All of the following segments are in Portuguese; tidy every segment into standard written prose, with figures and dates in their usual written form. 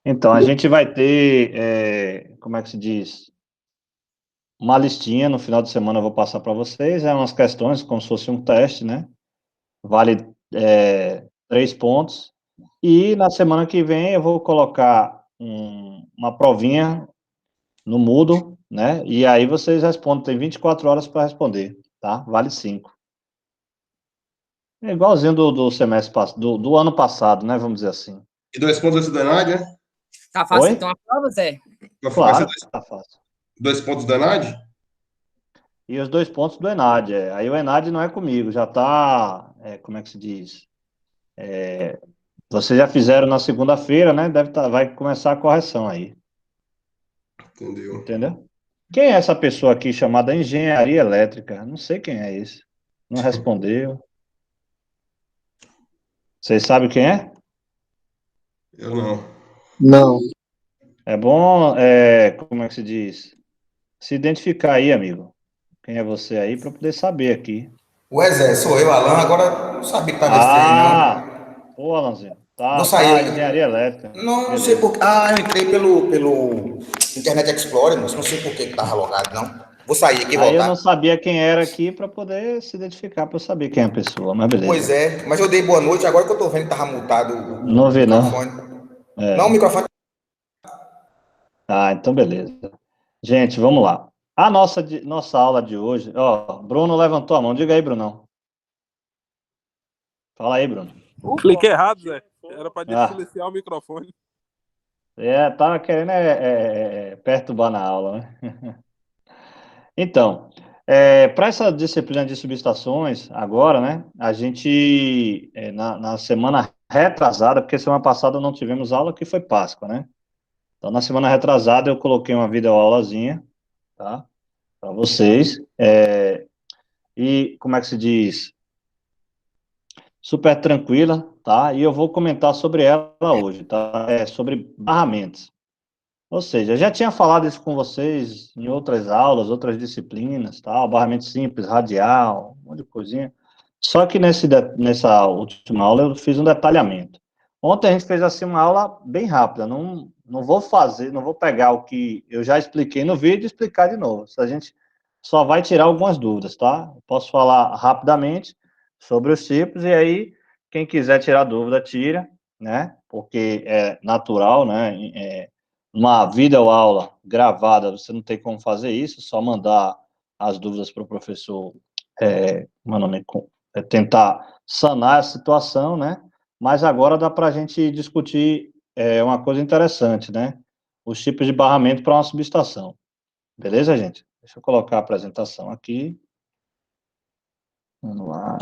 Então, a gente vai ter, como é que se diz? Uma listinha, no final de semana eu vou passar para vocês, umas questões, como se fosse um teste, né? Vale 3 pontos. E na semana que vem eu vou colocar uma provinha no Moodle, né? E aí vocês respondem, tem 24 horas para responder, tá? Vale 5. É igualzinho do semestre passado, do ano passado, né? Vamos dizer assim. E 2 pontos antes da Nádia? Tá fácil Oi? então a prova, Zé? Vai ser Claro, tá fácil. 2 pontos da Nádia? E os 2 pontos do Enad. Aí o Enad não é comigo, já tá, como é que se diz? Vocês já fizeram na segunda-feira, né? Vai começar a correção aí, Entendeu? entendeu? Quem é essa pessoa aqui chamada Engenharia Elétrica? Não sei quem é esse. Não respondeu. Vocês sabem quem é? Eu não. Não. É bom, como é que se diz? Se identificar aí, amigo. Quem é você aí, para poder saber aqui. O Zé, sou eu, Alan. Agora não sabia que tava esse aí, não. Ô, Alanzinho. Vou Tá, sair. Engenharia Elétrica. Não sei Beleza. por. Ah, eu entrei pelo Internet Explorer, moço. Não sei por que tava logado, não. Vou sair aqui e Aí eu voltar. não sabia quem era aqui para poder se identificar, para eu saber quem é a pessoa, mas Pois beleza. é, mas eu dei boa noite, agora que eu tô vendo que tava multado Não o vi, não. microfone. Não, o microfone. Então beleza. Gente, vamos lá. A nossa aula de hoje, ó, Bruno levantou a mão. Diga aí, Brunão. Fala aí, Bruno. Clique errado, Zé. Era para Ah. silenciar o microfone. Tava querendo perturbar na aula, né? Então, para essa disciplina de subestações, agora, né, a gente, na semana retrasada, porque semana passada não tivemos aula, que foi Páscoa, né? Então, na semana retrasada, eu coloquei uma videoaulazinha, tá? Para vocês. E, como é que se diz? Super tranquila, tá? E eu vou comentar sobre ela hoje, tá? Sobre barramentos. Ou seja, eu já tinha falado isso com vocês em outras aulas, outras disciplinas, tá? Barramento simples, radial, um monte de coisinha. Só que nessa última aula eu fiz um detalhamento. Ontem a gente fez assim uma aula bem rápida, não vou pegar o que eu já expliquei no vídeo e explicar de novo. A gente só vai tirar algumas dúvidas, tá? Eu posso falar rapidamente sobre os tipos e aí quem quiser tirar dúvida, tira, né? Porque é natural, né? Uma videoaula gravada, você não tem como fazer isso, só mandar as dúvidas para o professor, tentar sanar a situação, né? Mas agora dá para a gente discutir uma coisa interessante, né? Os tipos de barramento para uma subestação. Beleza, gente? Deixa eu colocar a apresentação aqui. Vamos lá.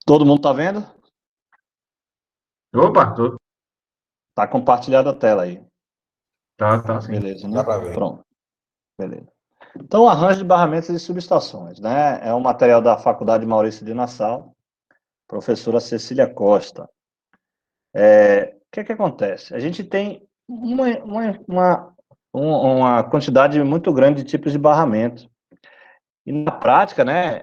Todo mundo está vendo? Opa, tô. Tá compartilhada a tela aí. Tá sim. Beleza, né? Dá pra ver. Pronto. Beleza. Então, arranjo de barramentos e subestações, né? É um material da Faculdade Maurício de Nassau, professora Cecília Costa. O que acontece? A gente tem uma quantidade muito grande de tipos de barramento. E na prática, né,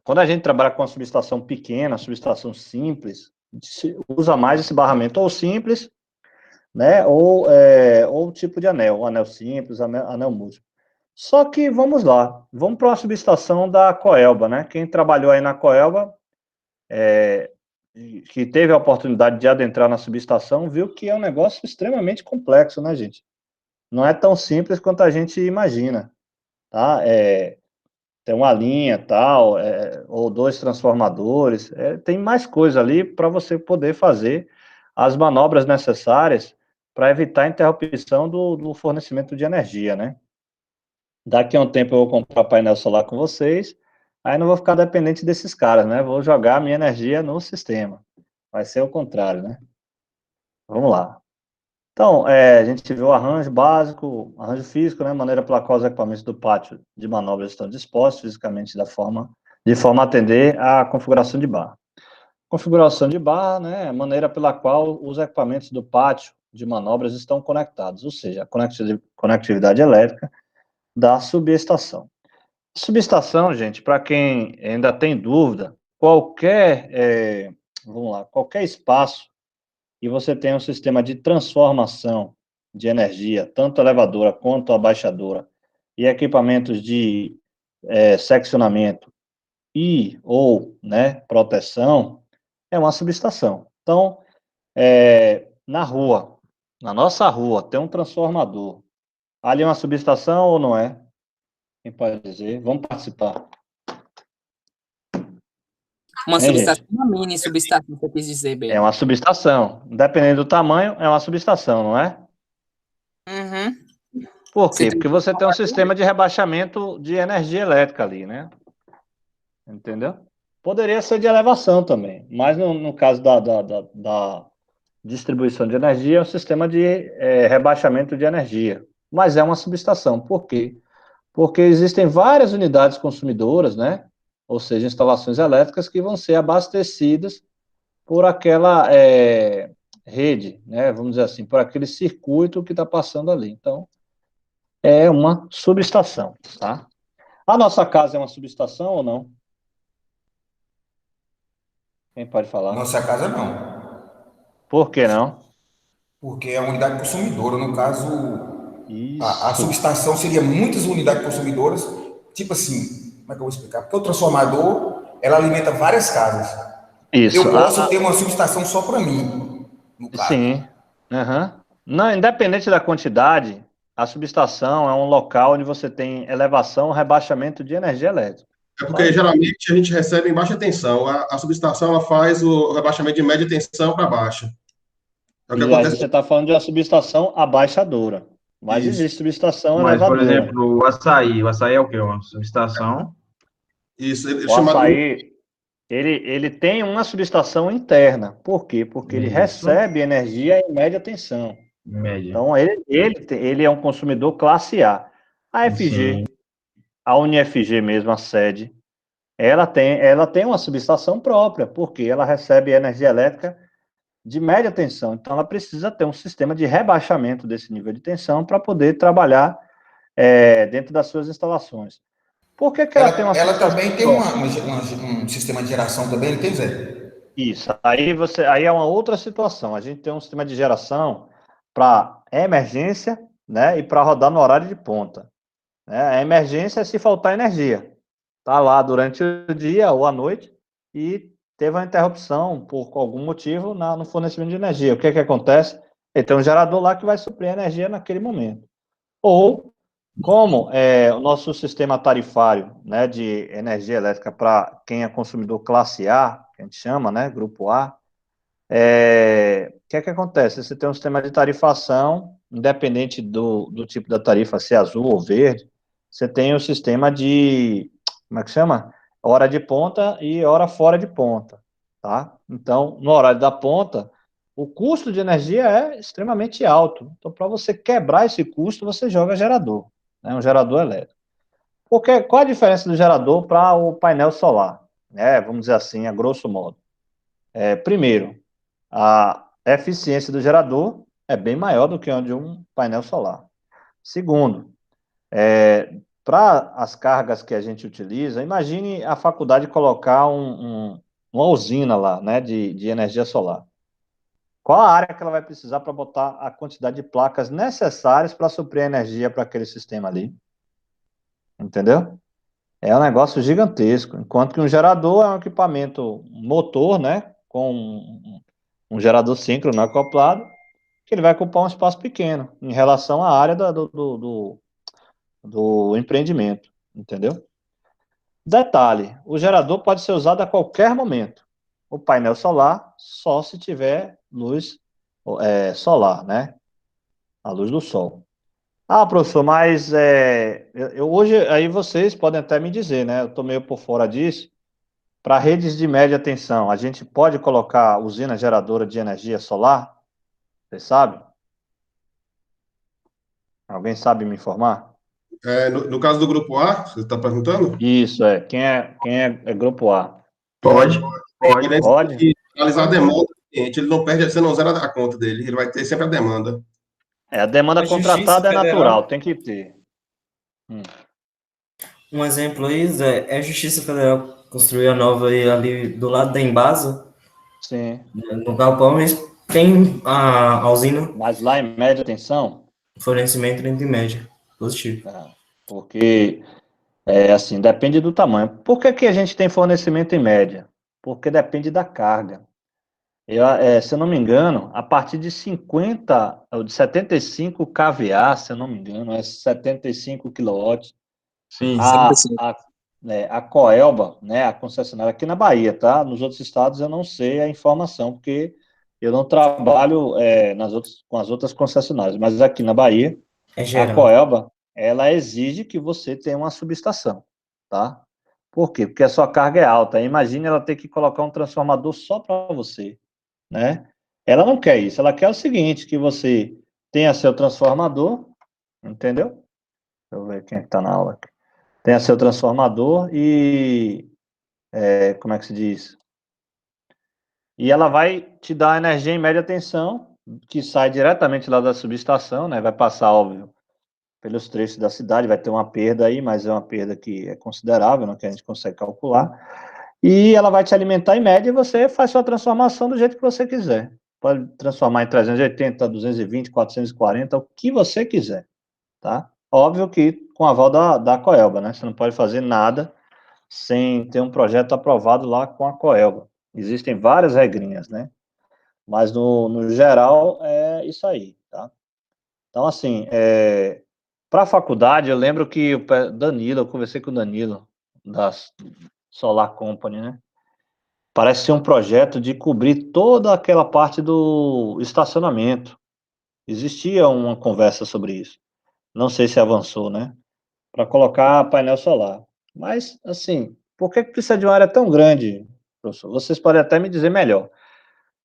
quando a gente trabalha com uma subestação pequena, subestação simples, se usa mais esse barramento ou simples, né, ou tipo de anel, anel simples, anel múltiplo. Só que, vamos lá, vamos para uma subestação da Coelba, né? Quem trabalhou aí na Coelba, que teve a oportunidade de adentrar na subestação, viu que é um negócio extremamente complexo, né, gente? Não é tão simples quanto a gente imagina, tá? Tem uma linha, tal, ou 2 transformadores, tem mais coisa ali para você poder fazer as manobras necessárias para evitar a interrupção do fornecimento de energia, né? Daqui a um tempo eu vou comprar painel solar com vocês, aí não vou ficar dependente desses caras, né? Vou jogar a minha energia no sistema. Vai ser o contrário, né? Vamos lá. Então, a gente viu o arranjo básico, arranjo físico, né? Maneira pela qual os equipamentos do pátio de manobras estão dispostos fisicamente de forma a atender à configuração de barra. Configuração de barra, né? Maneira pela qual os equipamentos do pátio de manobras estão conectados, ou seja, a conectividade elétrica da subestação. Subestação, gente, para quem ainda tem dúvida, qualquer espaço e você tem um sistema de transformação de energia, tanto elevadora quanto abaixadora, e equipamentos de seccionamento e ou, né, proteção, é uma subestação. Então, na rua, na nossa rua, tem um transformador. Ali é uma subestação ou não é? Quem pode dizer? Vamos participar. Uma Hein, subestação, gente? uma mini subestação, você quis dizer, bem. É uma subestação. Dependendo do tamanho, é uma subestação, não é? Uhum. Por Você quê? tem Porque você tem um sistema de rebaixamento de energia elétrica ali, né? Entendeu? Poderia ser de elevação também, mas no caso da distribuição de energia, é um sistema de rebaixamento de energia. Mas é uma subestação. Por quê? Porque existem várias unidades consumidoras, né? Ou seja, instalações elétricas que vão ser abastecidas por aquela rede, né? Vamos dizer assim, por aquele circuito que está passando ali. Então, é uma subestação, tá? A nossa casa é uma subestação ou não? Quem pode falar? Nossa casa não, Por que não? porque é a unidade consumidora, no caso, a Isso, subestação seria muitas unidades consumidoras, tipo assim, como é que eu vou explicar? Porque o transformador, ela alimenta várias casas. isso. Eu posso ter uma subestação só para mim, no caso. Sim. Aham. Não, independente da quantidade, a subestação é um local onde você tem elevação, rebaixamento de energia elétrica. É porque geralmente a gente recebe em baixa tensão. A subestação ela faz o rebaixamento de média tensão para baixa. É o que E aí acontece. você está falando de uma subestação abaixadora. Mas Isso. existe subestação Mas, por elevadora. exemplo, o açaí é o quê? Uma subestação? Isso, ele O chamado. açaí, ele tem uma subestação interna. Por quê? Porque ele Isso. recebe energia em média tensão. Em média. Então, ele é um consumidor classe A. A FG, Sim. a UniFG mesmo, a sede, ela tem uma subestação própria, porque ela recebe energia elétrica de média tensão. Então, ela precisa ter um sistema de rebaixamento desse nível de tensão para poder trabalhar dentro das suas instalações. Por que ela tem uma Ela subestação também tem própria? um sistema de geração também, não tem, Zé? Isso. Aí é uma outra situação. A gente tem um sistema de geração para emergência, né, e para rodar no horário de ponta. Né? A emergência é se faltar energia. Tá lá durante o dia ou à noite e teve uma interrupção por algum motivo no fornecimento de energia. O que acontece? Ele tem um gerador lá que vai suprir a energia naquele momento. Ou, como o nosso sistema tarifário, né, de energia elétrica para quem é consumidor classe A, que a gente chama, né, grupo A, o que acontece? Você tem um sistema de tarifação, independente do tipo da tarifa, se é azul ou verde, você tem o sistema de, como é que chama? Hora de ponta e hora fora de ponta, tá? Então, no horário da ponta, o custo de energia é extremamente alto. Então, para você quebrar esse custo, você joga gerador, né? Um gerador elétrico. Porque, qual a diferença do gerador para o painel solar? Vamos dizer assim, a grosso modo. Primeiro, a eficiência do gerador é bem maior do que a de um painel solar. Segundo, para as cargas que a gente utiliza, imagine a faculdade colocar uma usina lá, né, de energia solar. Qual a área que ela vai precisar para botar a quantidade de placas necessárias para suprir a energia para aquele sistema ali? Entendeu? É um negócio gigantesco. Enquanto que um gerador é um equipamento motor, né, com um gerador síncrono acoplado, que ele vai ocupar um espaço pequeno em relação à área do empreendimento, entendeu? Detalhe, o gerador pode ser usado a qualquer momento. O painel solar só se tiver luz solar, né? A luz do sol. Ah, professor, mas hoje aí vocês podem até me dizer, né? Eu estou meio por fora disso. Para redes de média tensão, a gente pode colocar usina geradora de energia solar? Vocês sabem? Alguém sabe me informar? No caso do grupo A, você está perguntando? Isso, quem é grupo A? Pode. Pode? Analisar a demanda do cliente. Ele não perde, você não zera a conta dele. Ele vai ter sempre a demanda. A demanda A Justiça contratada é Federal. natural, tem que ter. Um exemplo aí, Zé, é a Justiça Federal construiu a nova aí ali do lado da Embasa, Sim. no galpão, eles Tem a usina, Mas lá em média tensão, fornecimento de média. Positivo. porque, assim, depende do tamanho. Por que que a gente tem fornecimento em média? Porque depende da carga. Se eu não me engano, a partir de 50, ou de 75 kVA, se eu não me engano, é 75 quilowatts, Sim. a Coelba, né, a concessionária aqui na Bahia, tá? Nos outros estados eu não sei a informação, porque eu não trabalho com as outras concessionárias, mas aqui na Bahia, É a geral. Coelba, ela exige que você tenha uma subestação, tá? Por quê? Porque a sua carga é alta. Imagine ela ter que colocar um transformador só para você, né? Ela não quer isso, ela quer o seguinte, que você tenha seu transformador, entendeu? Deixa eu ver quem é que está na aula aqui. Tenha seu transformador e, como é que se diz? E ela vai te dar energia em média tensão, que sai diretamente lá da subestação, né? Vai passar, óbvio, pelos trechos da cidade, vai ter uma perda aí, mas é uma perda que é considerável, né, que a gente consegue calcular. E ela vai te alimentar em média e você faz sua transformação do jeito que você quiser. Pode transformar em 380, 220, 440, o que você quiser, tá? Óbvio que com a aval da Coelba, né? Você não pode fazer nada sem ter um projeto aprovado lá com a Coelba. Existem várias regrinhas, né? Mas no geral é isso aí, tá? Então, assim, para a faculdade, eu lembro que eu conversei com o Danilo, da Solar Company, né? Parece ser um projeto de cobrir toda aquela parte do estacionamento. Existia uma conversa sobre isso. Não sei se avançou, né? Para colocar painel solar. Mas, assim, por que precisa de uma área tão grande, professor? Vocês podem até me dizer melhor.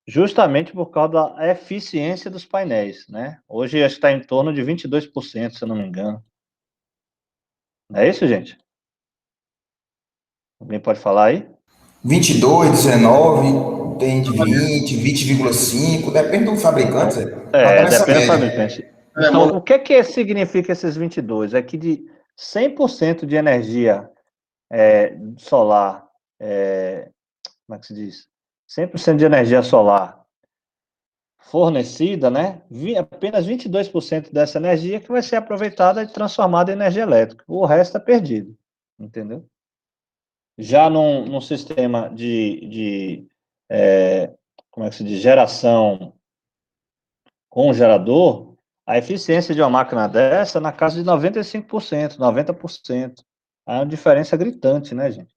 Justamente por causa da eficiência dos painéis, né? Hoje acho que está em torno de 22%, se eu não me engano. Não é isso, gente? Alguém pode falar aí? 22, 19, tem de 20, 20,5, depende do fabricante, Zé. Mas tá nessa Depende do média. fabricante. Então, o que significa esses 22? É que de 100% de energia solar, como é que se diz? 100% de energia solar fornecida, né? Apenas 22% dessa energia que vai ser aproveitada e transformada em energia elétrica. O resto é perdido, entendeu? Já num sistema como é que se diz? Geração com gerador, a eficiência de uma máquina dessa é na casa de 95%, 90%. Há uma diferença gritante, né, gente?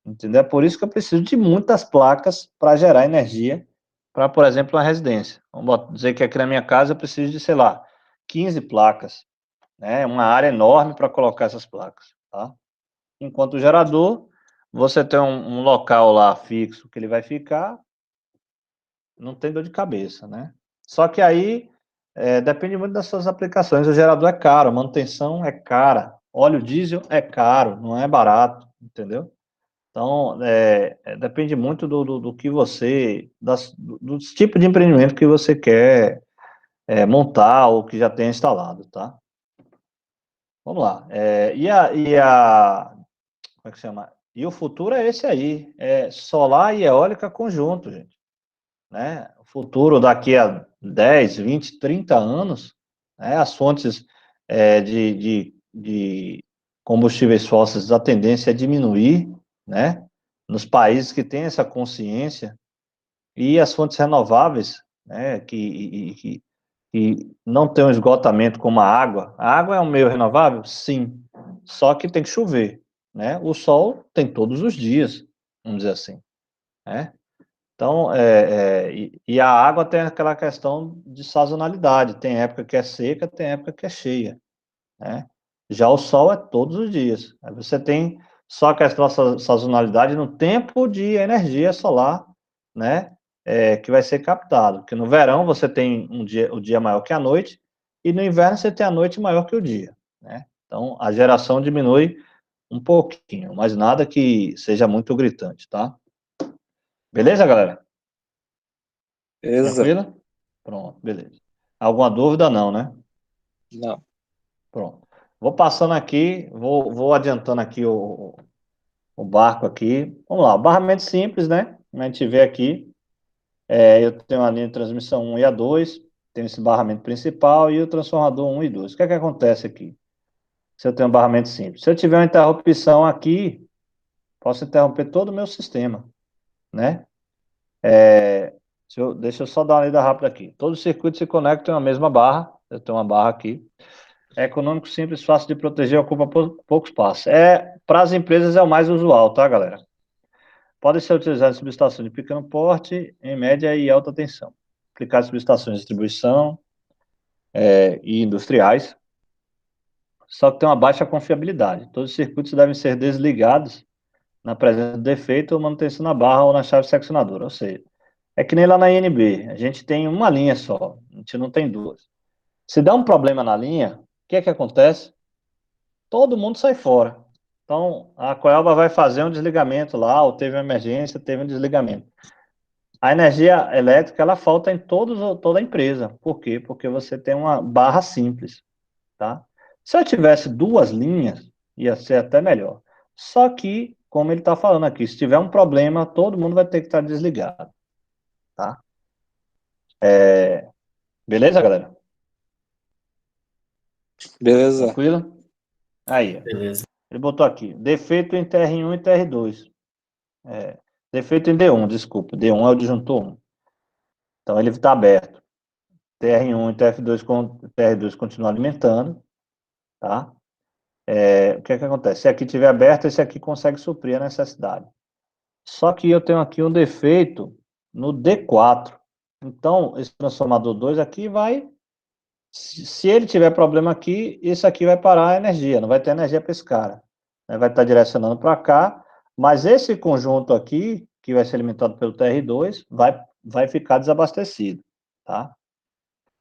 Entendeu? É por isso que eu preciso de muitas placas para gerar energia para, por exemplo, uma residência. Vamos dizer que aqui na minha casa eu preciso de, sei lá, 15 placas, né? Uma área enorme para colocar essas placas, tá? Enquanto o gerador, você tem um local lá fixo que ele vai ficar, não tem dor de cabeça, né? Só que aí depende muito das suas aplicações. O gerador é caro, a manutenção é cara, óleo diesel é caro, não é barato, entendeu? Então, depende muito do que você, dos tipos de empreendimento que você quer montar ou que já tem instalado, tá? Vamos lá. Como é que chama? E o futuro é esse aí, é solar e eólica conjunto, gente. Né? O futuro daqui a 10, 20, 30 anos, né? As fontes de combustíveis fósseis, a tendência é diminuir, né? Nos países que têm essa consciência, e as fontes renováveis, né? Que não tem um esgotamento como a água. A água é um meio renovável? Sim. Só que tem que chover, né? O sol tem todos os dias, vamos dizer assim, né? Então, e a água tem aquela questão de sazonalidade, tem época que é seca, tem época que é cheia, né? Já o sol é todos os dias. Aí você tem só a questão da sazonalidade no tempo de energia solar, né? Que vai ser captado. Porque no verão você tem o dia maior que a noite, e no inverno você tem a noite maior que o dia, né? Então, a geração diminui um pouquinho, mas nada que seja muito gritante, tá? Beleza, galera? Beleza? Tranquilo? Pronto, beleza. Alguma dúvida? Não, né? Não. Pronto. Vou passando aqui, vou adiantando aqui o barco aqui. Vamos lá, barramento simples, né? Como a gente vê aqui. Eu tenho a linha de transmissão 1 e a 2, tenho esse barramento principal e o transformador 1 e 2. O que é que acontece aqui? Se eu tenho um barramento simples. Se eu tiver uma interrupção aqui, posso interromper todo o meu sistema, né? Deixa eu só dar uma lida rápida aqui. Todos os circuitos se conectam na mesma barra. Eu tenho uma barra aqui. É econômico, simples, fácil de proteger, ocupa pouco espaço. Para as empresas é o mais usual, tá, galera? Pode ser utilizado em subestações de pequeno porte, em média e alta tensão. Aplicar em subestações de distribuição e industriais. Só que tem uma baixa confiabilidade. Todos os circuitos devem ser desligados na presença de defeito ou manutenção na barra ou na chave seccionadora. Ou seja, é que nem lá na INB. A gente tem uma linha só. A gente não tem duas. Se dá um problema na linha, o que é que acontece? Todo mundo sai fora. Então, a Coelba vai fazer um desligamento lá, ou teve uma emergência, teve um desligamento. A energia elétrica, ela falta em toda a empresa. Por quê? Porque você tem uma barra simples, tá? Se eu tivesse duas linhas, ia ser até melhor. Só que, como ele está falando aqui, se tiver um problema, todo mundo vai ter que estar desligado, tá? Beleza, galera? Beleza. Tranquilo? Aí, Beleza. ele botou aqui, defeito em TR1 e TR2. Defeito em D1, desculpa. D1 é o disjuntor 1. Então, ele está aberto. TR1 e TR2 continuam alimentando, tá? O que é que acontece? Se aqui estiver aberto, esse aqui consegue suprir a necessidade. Só que eu tenho aqui um defeito no D4. Então, esse transformador 2 aqui vai... Se ele tiver problema aqui, isso aqui vai parar a energia, não vai ter energia para esse cara. Vai estar direcionando para cá, mas esse conjunto aqui, que vai ser alimentado pelo TR2, vai ficar desabastecido, tá?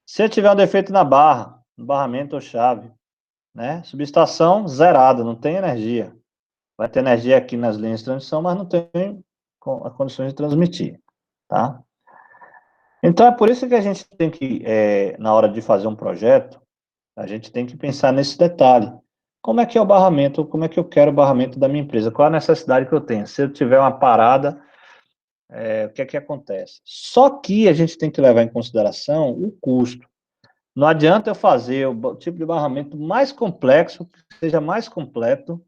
Se eu tiver um defeito na barra, no barramento ou chave, né? Subestação zerada, não tem energia. Vai ter energia aqui nas linhas de transmissão, mas não tem condições de transmitir, tá? Então, é por isso que a gente tem que, na hora de fazer um projeto, a gente tem que pensar nesse detalhe. Como é que é o barramento? Como é que eu quero o barramento da minha empresa? Qual a necessidade que eu tenho? Se eu tiver uma parada, o que é que acontece? Só que a gente tem que levar em consideração o custo. Não adianta eu fazer o tipo de barramento mais complexo, que seja mais completo,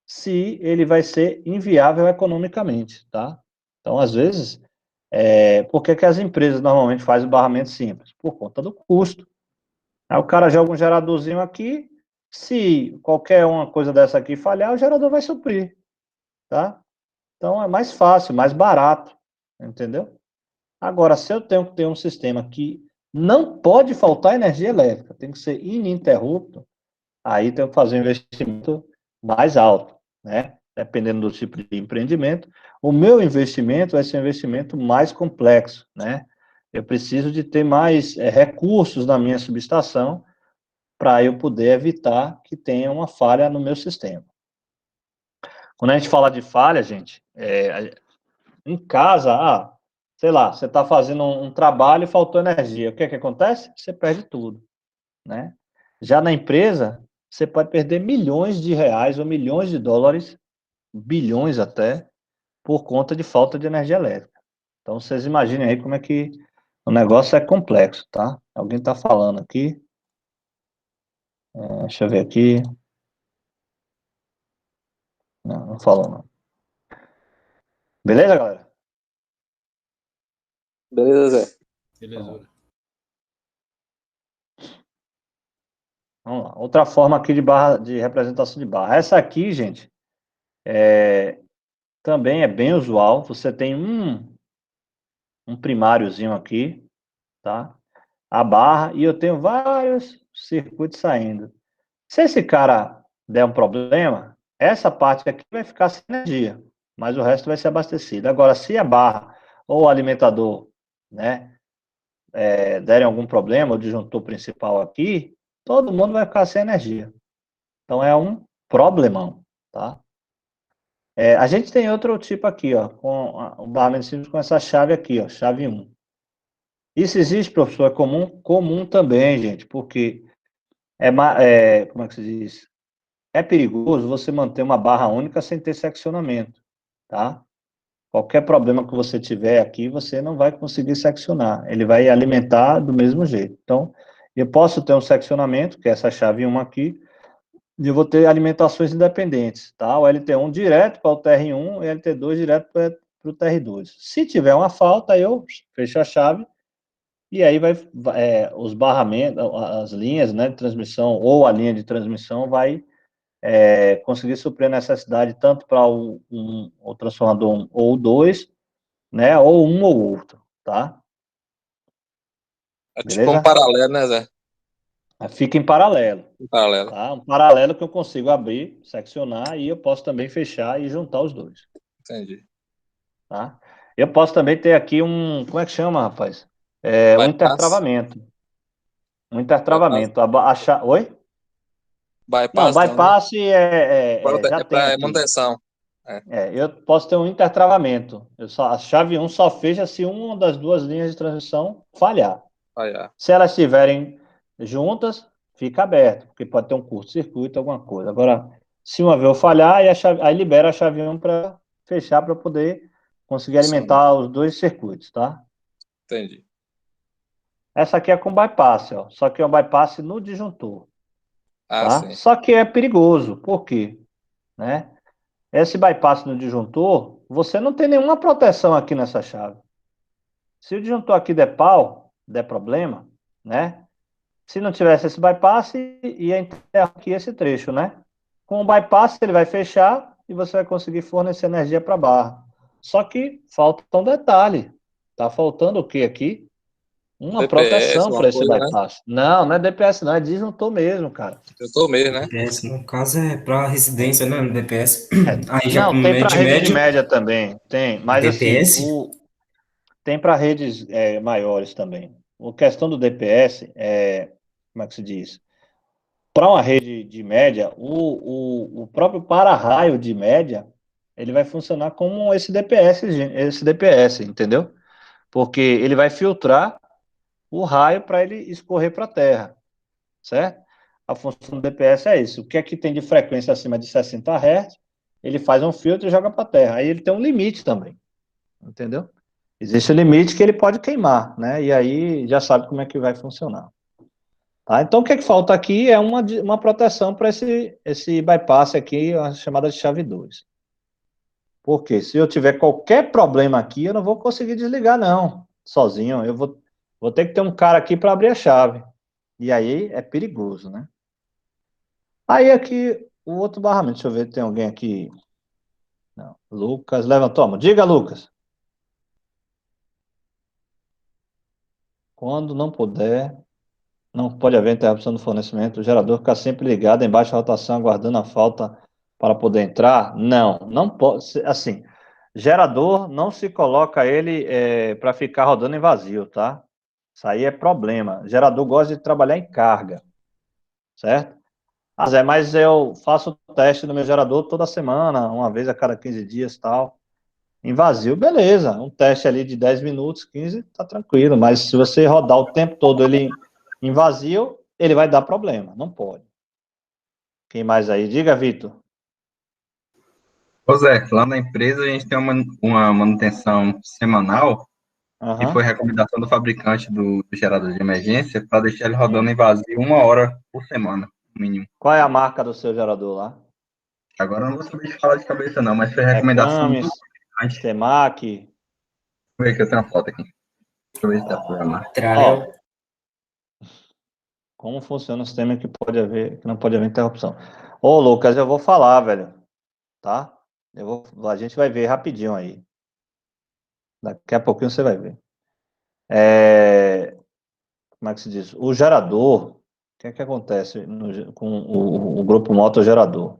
se ele vai ser inviável economicamente, tá? Então, às vezes, por que as empresas normalmente fazem o barramento simples? Por conta do custo. Aí o cara joga um geradorzinho aqui, se qualquer uma coisa dessa aqui falhar, o gerador vai suprir, tá? Então, é mais fácil, mais barato, entendeu? Agora, se eu tenho que ter um sistema que não pode faltar energia elétrica, tem que ser ininterrupto, aí tem que fazer um investimento mais alto, né? Dependendo do tipo de empreendimento. O meu investimento vai ser um investimento mais complexo, né? Eu preciso de ter mais recursos na minha subestação para eu poder evitar que tenha uma falha no meu sistema. Quando a gente fala de falha, gente, em casa, sei lá, você está fazendo um trabalho e faltou energia. O que é que acontece? Você perde tudo, né? Já na empresa, você pode perder milhões de reais ou milhões de dólares, bilhões até, por conta de falta de energia elétrica. Então, vocês imaginem aí como é que o negócio é complexo, tá? Alguém está falando aqui. Deixa eu ver aqui. Não falou, não. Beleza, galera? Beleza, Zé. Beleza. Vamos lá. Outra forma aqui de representação de barra. Essa aqui, gente, também é bem usual. Você tem um primáriozinho aqui, tá? A barra, e eu tenho vários circuitos saindo. Se esse cara der um problema, essa parte aqui vai ficar sem energia, mas o resto vai ser abastecido. Agora, se a barra ou o alimentador, né, derem algum problema, o disjuntor principal aqui, todo mundo vai ficar sem energia. Então, é um problemão, tá? A gente tem outro tipo aqui, ó, com o barramento simples com essa chave aqui, ó, chave 1. Isso existe, professor? É comum? Comum também, gente, porque como é que se diz? É perigoso você manter uma barra única sem ter seccionamento, tá? qualquer problema que você tiver aqui, você não vai conseguir seccionar. Ele vai alimentar do mesmo jeito. Então, eu posso ter um seccionamento, que é essa chave 1 aqui, e eu vou ter alimentações independentes, tá? O LT1 direto para o TR1 e LT2 direto para o TR2. Se tiver uma falta, eu fecho a chave e aí os barramentos, as linhas, né, de transmissão ou a linha de transmissão vai conseguir suprir a necessidade tanto para o transformador 1 ou 2, né, ou um ou outro, tá? É tipo Beleza? um paralelo, né, Zé? Fica em paralelo. Um paralelo. Tá? Um paralelo que eu consigo abrir, seccionar, e eu posso também fechar e juntar os dois. Entendi. Tá? Eu posso também ter aqui como é que chama, rapaz? Um Bypass? intertravamento. Um intertravamento. Oi? Não, Bypass não, né? bypass já tem para aqui. manutenção. Eu posso ter um intertravamento. A chave 1 só fecha se uma das duas linhas de transmissão falhar. Se elas estiverem juntas, fica aberto, porque pode ter um curto-circuito, alguma coisa. Agora, se uma vez eu falhar, aí libera a chave 1 para fechar, para poder conseguir alimentar os dois circuitos, tá? Entendi. Essa aqui é com bypass, ó. Só que é um bypass no disjuntor. Tá? Sim. Só que é perigoso. Por quê? Né? Esse bypass no disjuntor, você não tem nenhuma proteção aqui nessa chave. Se o disjuntor aqui der pau, der problema, né? Se não tivesse esse bypass, ia enterrar aqui esse trecho, né? Com o bypass, ele vai fechar e você vai conseguir fornecer energia para a barra. Só que falta um detalhe. Tá faltando o que aqui? Uma DPS, proteção para esse coisa, bypass. Né? Não é DPS, não. É disjuntor mesmo, cara. Disjuntor mesmo, né? DPS, no caso, é para residência, né? No DPS. Aí já Não, com tem para rede médio, de média também. Tem, mas DPS? assim, tem para redes maiores também. A questão do DPS como é que se diz? Para uma rede de média, o próprio para-raio de média, ele vai funcionar como esse DPS, entendeu? Porque ele vai filtrar o raio para ele escorrer para a Terra, certo? A função do DPS é isso. O que é que tem de frequência acima de 60 Hz, ele faz um filtro e joga para a Terra. Aí ele tem um limite também, entendeu? Existe um limite que ele pode queimar, né? E aí já sabe como é que vai funcionar. Tá? Então, o que falta aqui é uma proteção para esse bypass aqui, a chamada de chave 2. Porque se eu tiver qualquer problema aqui, eu não vou conseguir desligar, não, sozinho. Eu vou ter que ter um cara aqui para abrir a chave. E aí é perigoso, né? Aí aqui, o outro barramento, deixa eu ver, tem alguém aqui. Não, Lucas levantou a mão. Diga, Lucas. Quando não puder, não pode haver interrupção do fornecimento. O gerador fica sempre ligado em baixa rotação, aguardando a falta para poder entrar? Não pode. Assim, gerador não se coloca ele para ficar rodando em vazio, tá? Isso aí é problema. Gerador gosta de trabalhar em carga, certo? Zé, mas eu faço o teste no meu gerador toda semana, uma vez a cada 15 dias, tal. Em vazio, beleza. Um teste ali de 10 minutos, 15, tá tranquilo. Mas se você rodar o tempo todo ele em vazio, ele vai dar problema. Não pode. Quem mais aí? Diga, Vitor. Ô Zé, lá na empresa a gente tem uma manutenção semanal, que foi recomendação do fabricante do gerador de emergência, para deixar ele rodando em vazio 1 hora por semana, no mínimo. Qual é a marca do seu gerador lá? Agora eu não vou saber te falar de cabeça não, mas foi recomendação do fabricante. Temac. Deixa eu ver que eu tenho uma foto aqui. Deixa eu ver se dá pra programar. Como funciona o sistema que não pode haver interrupção? Ô, Lucas, eu vou falar, velho. Tá? A gente vai ver rapidinho aí. Daqui a pouquinho você vai ver. Como é que se diz? O gerador, o que é que acontece com o grupo motogerador?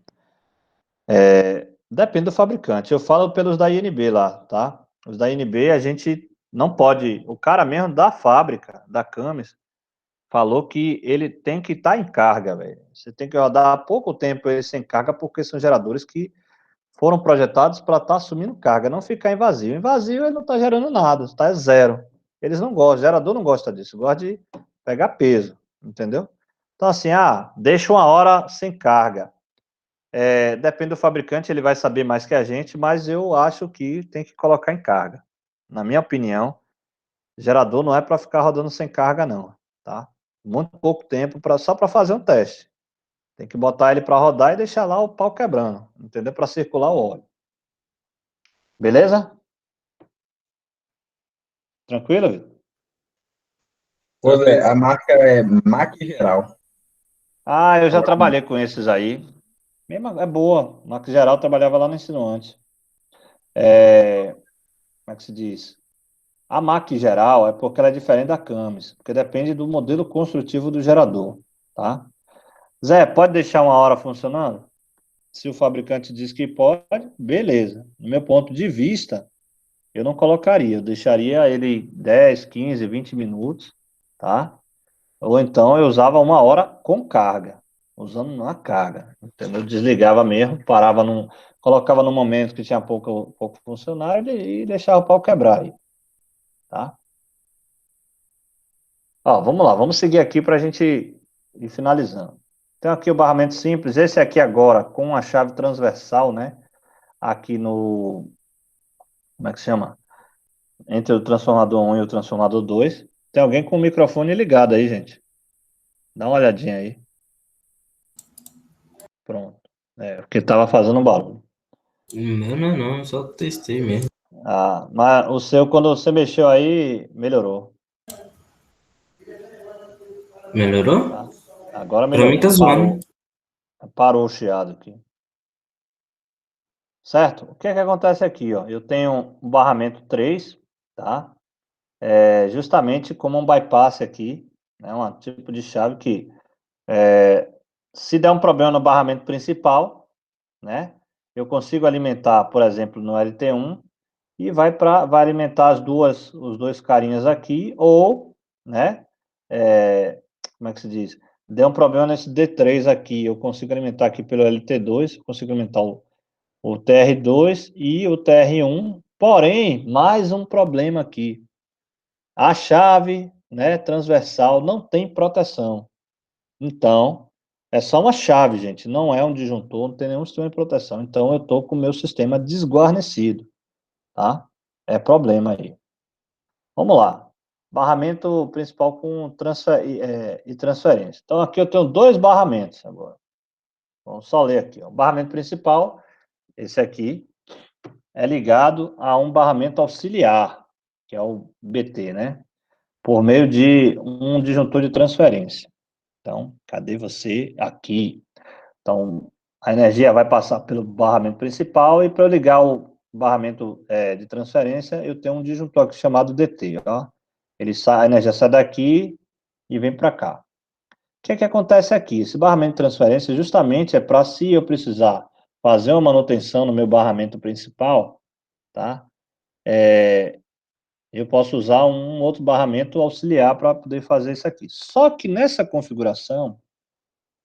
Depende do fabricante. Eu falo pelos da INB lá, tá? Os da INB a gente não pode... O cara mesmo da fábrica, da Camis, falou que ele tem que estar em carga, velho. Você tem que rodar há pouco tempo ele sem carga, porque são geradores que foram projetados para estar assumindo carga, não ficar em vazio. Em vazio ele não está gerando nada, está zero. Eles não gostam, o gerador não gosta disso, gosta de pegar peso, entendeu? Então assim, deixa 1 hora sem carga. Depende do fabricante, ele vai saber mais que a gente, mas eu acho que tem que colocar em carga. Na minha opinião, gerador não é para ficar rodando sem carga, não, tá? Muito pouco tempo só para fazer um teste. Tem que botar ele para rodar e deixar lá o pau quebrando, entendeu? Para circular o óleo. Beleza? Tranquilo, Vitor? Pois é, a marca é Mac Geral. Ah, eu já trabalhei com esses aí. É boa. Mac Geral, eu trabalhava lá no Ensino antes. Como é que se diz? A Mac Geral é porque ela é diferente da Camis, porque depende do modelo construtivo do gerador, tá? Zé, pode deixar uma hora funcionando? Se o fabricante diz que pode, beleza. No meu ponto de vista, eu não colocaria. Eu deixaria ele 10, 15, 20 minutos, tá? Ou então eu usava uma hora com carga, usando na carga, entendeu? Eu desligava mesmo, colocava no momento que tinha pouco funcionário e deixava o pau quebrar aí, tá? Ó, vamos lá, vamos seguir aqui para a gente ir finalizando. Então aqui o barramento simples, esse aqui agora com a chave transversal, né? Aqui no, como é que se chama? Entre o transformador 1 e o transformador 2. Tem alguém com o microfone ligado aí, gente. Dá uma olhadinha aí. Pronto. Porque tava fazendo um barulho. Não, só testei mesmo. Ah, mas o seu, quando você mexeu aí, melhorou. Melhorou? Tá? Agora Pra mim melhorou. tá zoando. Parou o chiado aqui. Certo? O que é que acontece aqui, ó? Eu tenho um barramento 3, tá? Justamente como um bypass aqui, né? Um tipo de chave que, se der um problema no barramento principal, né? Eu consigo alimentar, por exemplo, no LT1 e vai alimentar os dois carinhas aqui, ou, né? Como é que se diz? Deu um problema nesse D3 aqui, eu consigo alimentar aqui pelo LT2, consigo alimentar o TR2 e o TR1, porém, mais um problema aqui. A chave, né, transversal não tem proteção. Então, é só uma chave, gente, não é um disjuntor, não tem nenhum sistema de proteção. Então, eu estou com o meu sistema desguarnecido, tá? É problema aí. Vamos lá. Barramento principal com transferência. Então, aqui eu tenho dois barramentos agora. Vamos só ler aqui. O barramento principal, esse aqui, é ligado a um barramento auxiliar, que é o BT, né? Por meio de um disjuntor de transferência. Então, cadê você? Aqui. Então, a energia vai passar pelo barramento principal e para eu ligar o barramento de transferência, eu tenho um disjuntor aqui chamado DT, ó. A energia sai daqui e vem para cá. O que é que acontece aqui? Esse barramento de transferência justamente é para, se eu precisar fazer uma manutenção no meu barramento principal, tá? Eu posso usar um outro barramento auxiliar para poder fazer isso aqui. Só que nessa configuração,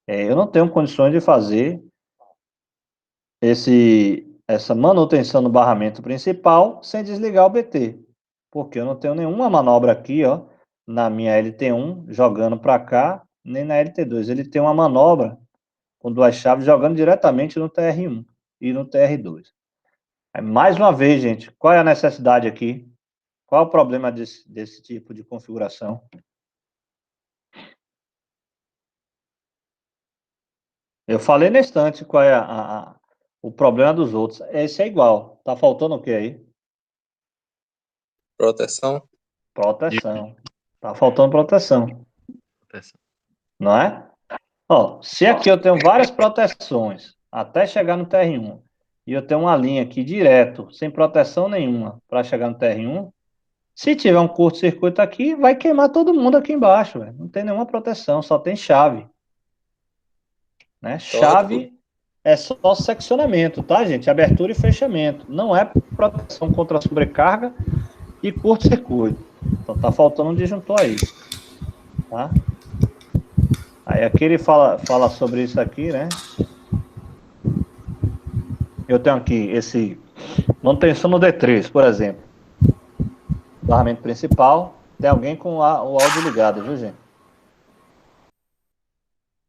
eu não tenho condições de fazer essa manutenção no barramento principal sem desligar o BT, porque eu não tenho nenhuma manobra aqui, ó, na minha LT1 jogando para cá, nem na LT2. Ele tem uma manobra com duas chaves jogando diretamente no TR1 e no TR2. Mais uma vez, gente, qual é a necessidade aqui? Qual é o problema desse tipo de configuração? Eu falei na estante qual é o problema dos outros. Esse é igual. Tá faltando o que aí? Proteção. Proteção. Tá faltando proteção. Não é? Ó, se aqui eu tenho várias proteções, até chegar no TR1, e eu tenho uma linha aqui direto, sem proteção nenhuma, para chegar no TR1, se tiver um curto-circuito aqui, vai queimar todo mundo aqui embaixo, véio. Não tem nenhuma proteção, só tem chave. Né? Chave é só seccionamento, tá, gente? Abertura e fechamento. Não é proteção contra sobrecarga e curto-circuito. Então tá faltando um disjuntor aí. Tá? Aí aqui ele fala sobre isso aqui, né? Eu tenho aqui esse manutenção no D3, por exemplo. Barramento principal. Tem alguém com o áudio ligado, viu, gente?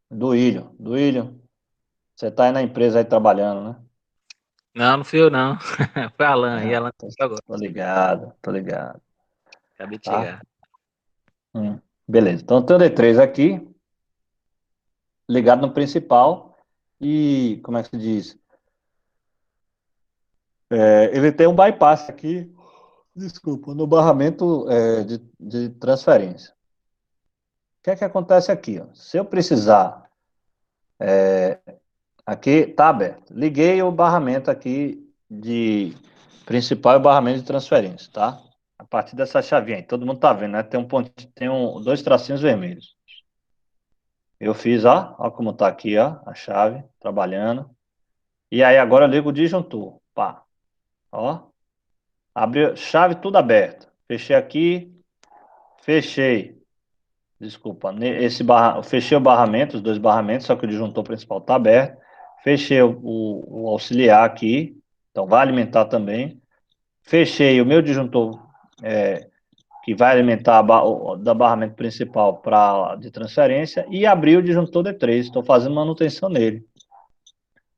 Do Ilho. Você está aí na empresa aí trabalhando, né? Não, não fui eu, não. Foi a Alan, e a Alan agora. Tô ligado, tô ligado. Acabei de Tá? chegar. Beleza. Então tem o D3 aqui, ligado no principal, e como é que se diz? Ele tem um bypass aqui, desculpa, no barramento de transferência. O que é que acontece aqui? Ó? Se eu precisar, aqui tá aberto. Liguei o barramento aqui de principal e o barramento de transferência, tá? A partir dessa chavinha aí, todo mundo tá vendo, né? Tem um ponto, dois tracinhos vermelhos. Eu fiz, ó como tá aqui, ó, a chave, trabalhando. E aí agora eu ligo o disjuntor, pá, ó. Abriu, chave tudo aberto. Fechei aqui, fechei. Desculpa, fechei o barramento, os dois barramentos, só que o disjuntor principal está aberto. Fechei o auxiliar aqui, então vai alimentar também. Fechei o meu disjuntor, que vai alimentar da barramento principal de transferência, e abri o disjuntor D3, estou fazendo manutenção nele.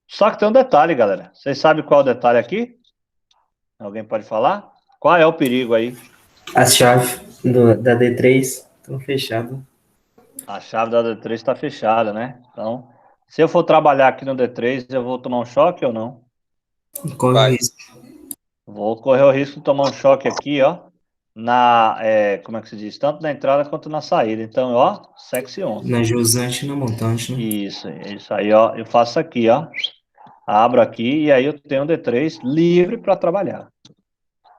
Só que tem um detalhe, galera. Vocês sabem qual é o detalhe aqui? Alguém pode falar? Qual é o perigo aí? As chaves da D3 estão fechadas. A chave da D3 está fechada, né? Então, se eu for trabalhar aqui no D3, eu vou tomar um choque ou não? Corre o risco. Vou correr o risco de tomar um choque aqui, ó. Como é que se diz? Tanto na entrada quanto na saída. Então, ó, sexy 11. Na jusante e na montante, né? Isso aí, ó. Eu faço aqui, ó. Abro aqui e aí eu tenho um D3 livre para trabalhar.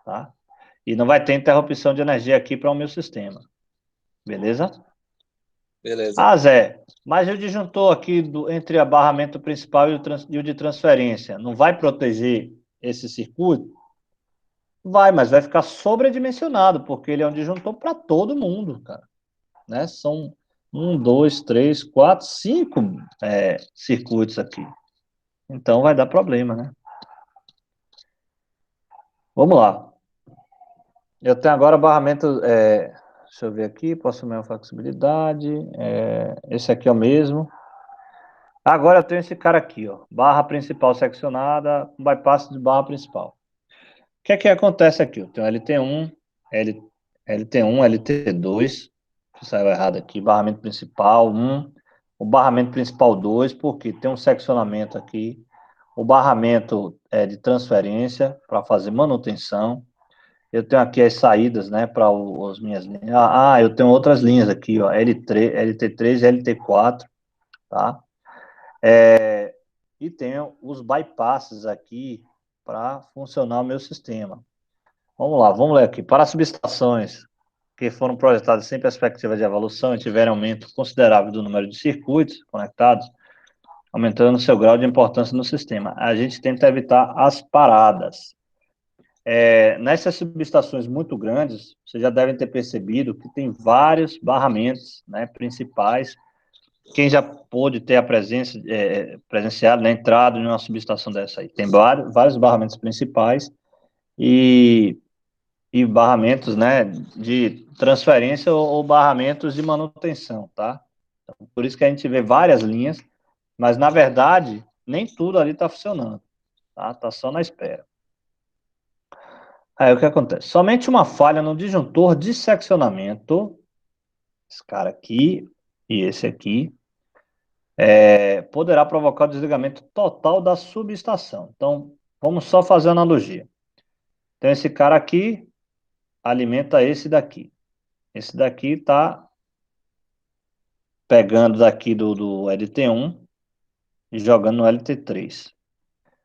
Tá? E não vai ter interrupção de energia aqui para o meu sistema. Beleza? Beleza. Zé, mas o disjuntor aqui entre o barramento principal e o de transferência, não vai proteger esse circuito? Vai, mas vai ficar sobredimensionado, porque ele é um disjuntor para todo mundo, cara. Né? São 1, 2, 3, 4, 5 circuitos aqui. Então vai dar problema, né? Vamos lá. Eu tenho agora barramento. Deixa eu ver aqui, posso ver a flexibilidade. Esse aqui é o mesmo. Agora eu tenho esse cara aqui, ó. Barra principal seccionada, bypass de barra principal. O que é que acontece aqui? Eu tenho LT1, LT1, LT2, que saiu errado aqui, barramento principal 1, o barramento principal 2, porque tem um seccionamento aqui, o barramento de transferência para fazer manutenção. Eu tenho aqui as saídas, né, para as minhas linhas. Eu tenho outras linhas aqui, ó, LT3 e LT4, tá? E tenho os bypasses aqui para funcionar o meu sistema. Vamos lá, vamos ler aqui. Para subestações que foram projetadas sem perspectiva de evolução e tiverem aumento considerável do número de circuitos conectados, aumentando seu grau de importância no sistema, a gente tenta evitar as paradas. Nessas subestações muito grandes, vocês já devem ter percebido que tem vários barramentos, né, principais. Quem já pôde ter a presenciado, né, entrado em uma subestação dessa aí. Tem vários barramentos principais e barramentos, né, de transferência ou barramentos de manutenção, tá? Então, por isso que a gente vê várias linhas, mas, na verdade, nem tudo ali está funcionando, tá? Está só na espera. Aí, o que acontece? Somente uma falha no disjuntor de seccionamento, esse cara aqui e esse aqui, poderá provocar o desligamento total da subestação. Então, vamos só fazer uma analogia. Então, esse cara aqui alimenta esse daqui. Esse daqui está pegando daqui do LT1 e jogando no LT3.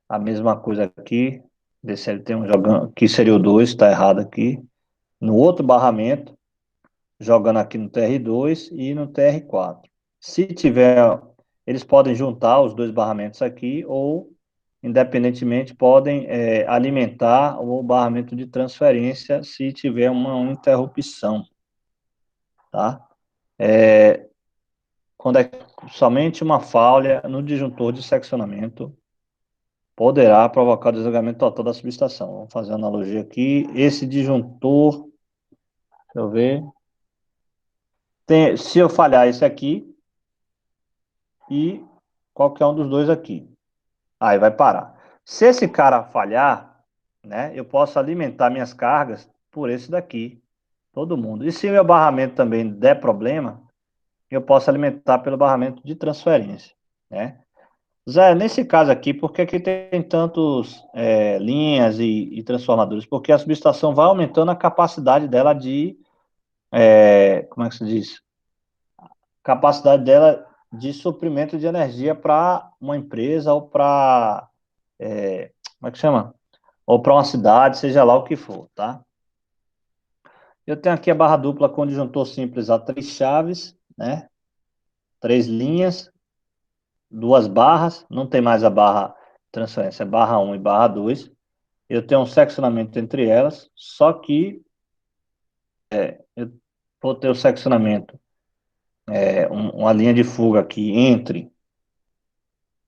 A mesma coisa aqui, desse LT1 jogando, aqui seria o 2, está errado aqui. No outro barramento, jogando aqui no TR2 e no TR4. Se tiver, eles podem juntar os dois barramentos aqui ou, independentemente, podem alimentar o barramento de transferência se tiver uma interrupção, tá? Quando é somente uma falha no disjuntor de seccionamento poderá provocar o desligamento total da subestação. Vamos fazer uma analogia aqui. Esse disjuntor, deixa eu ver. Se eu falhar esse aqui, e qualquer um dos dois aqui. Aí vai parar. Se esse cara falhar, né, eu posso alimentar minhas cargas por esse daqui, todo mundo. E se o meu barramento também der problema, eu posso alimentar pelo barramento de transferência, né? Zé, nesse caso aqui, por que que tem tantos linhas e transformadores? Porque a subestação vai aumentando a capacidade dela de, como é que se diz? Capacidade dela de suprimento de energia para uma empresa ou para, como é que chama? Ou para uma cidade, seja lá o que for, tá? Eu tenho aqui a barra dupla com disjuntor simples a 3 chaves, né? 3 linhas, 2 barras, não tem mais a barra transferência, é barra 1 e barra 2. Eu tenho um seccionamento entre elas, só que eu vou ter o seccionamento, uma linha de fuga aqui entre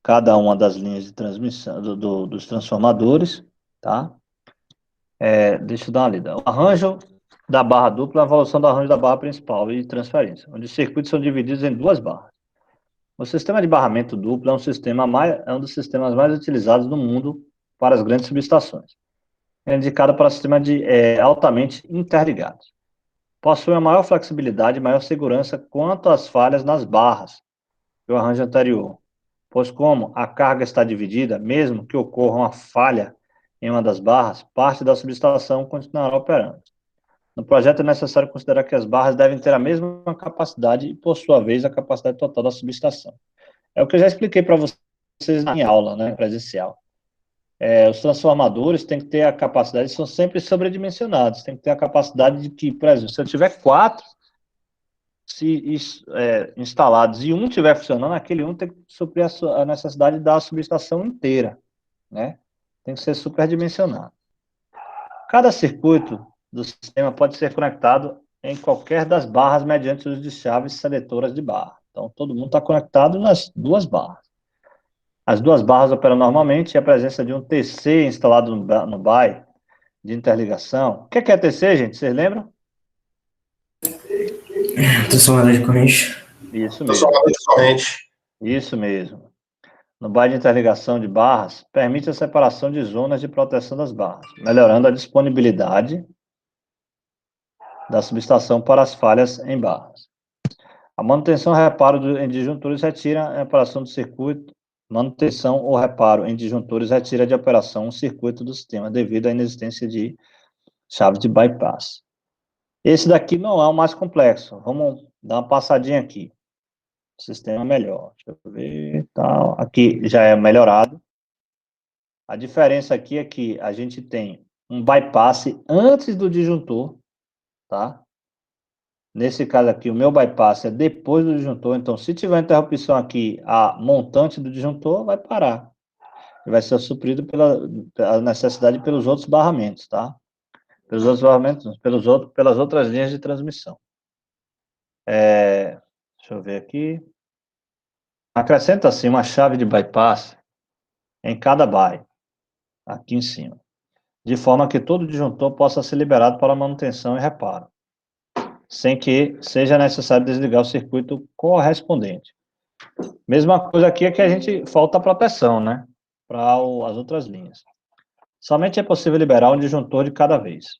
cada uma das linhas de transmissão dos transformadores, tá? Deixa eu dar uma lida. O arranjo da barra dupla é a evolução do arranjo da barra principal e transferência, onde os circuitos são divididos em 2 barras. O sistema de barramento duplo é um dos sistemas mais utilizados no mundo para as grandes subestações. É indicado para sistemas altamente interligados. Possui uma maior flexibilidade e maior segurança quanto às falhas nas barras que o arranjo anterior, pois como a carga está dividida, mesmo que ocorra uma falha em uma das barras, parte da subestação continuará operando. No projeto é necessário considerar que as barras devem ter a mesma capacidade e, por sua vez, a capacidade total da subestação. É o que eu já expliquei para vocês em aula, né, presencial. Os transformadores têm que ter a capacidade, são sempre sobredimensionados, tem que ter a capacidade de que, por exemplo, se eu tiver 4 instalados e um estiver funcionando, aquele um tem que suprir a necessidade da subestação inteira, né? Tem que ser superdimensionado. Cada circuito do sistema pode ser conectado em qualquer das barras mediante o uso de chaves seletoras de barra. Então, todo mundo está conectado nas 2 barras. As 2 barras operam normalmente e a presença de um TC instalado no BAE de interligação. O que é TC, gente? Vocês lembram? Transformador de corrente. Isso mesmo. Transformador de corrente. Isso mesmo. No BAE de interligação de barras, permite a separação de zonas de proteção das barras, melhorando a disponibilidade da subestação para as falhas em barras. A manutenção e reparo em disjuntores retira a operação do circuito. Manutenção ou reparo em disjuntores retira de operação um circuito do sistema devido à inexistência de chave de bypass. Esse daqui não é o mais complexo. Vamos dar uma passadinha aqui. Sistema melhor. Deixa eu ver. Tal. Aqui já é melhorado. A diferença aqui é que a gente tem um bypass antes do disjuntor, tá? Nesse caso aqui, o meu bypass é depois do disjuntor, então se tiver interrupção aqui, a montante do disjuntor vai parar. E vai ser suprido pela necessidade pelos outros barramentos, tá? Pelos outros barramentos, pelas outras linhas de transmissão. Deixa eu ver aqui. Acrescenta assim uma chave de bypass em cada BY, aqui em cima, de forma que todo disjuntor possa ser liberado para manutenção e reparo, sem que seja necessário desligar o circuito correspondente. Mesma coisa aqui é que a gente falta proteção, né? Para as outras linhas. Somente é possível liberar um disjuntor de cada vez.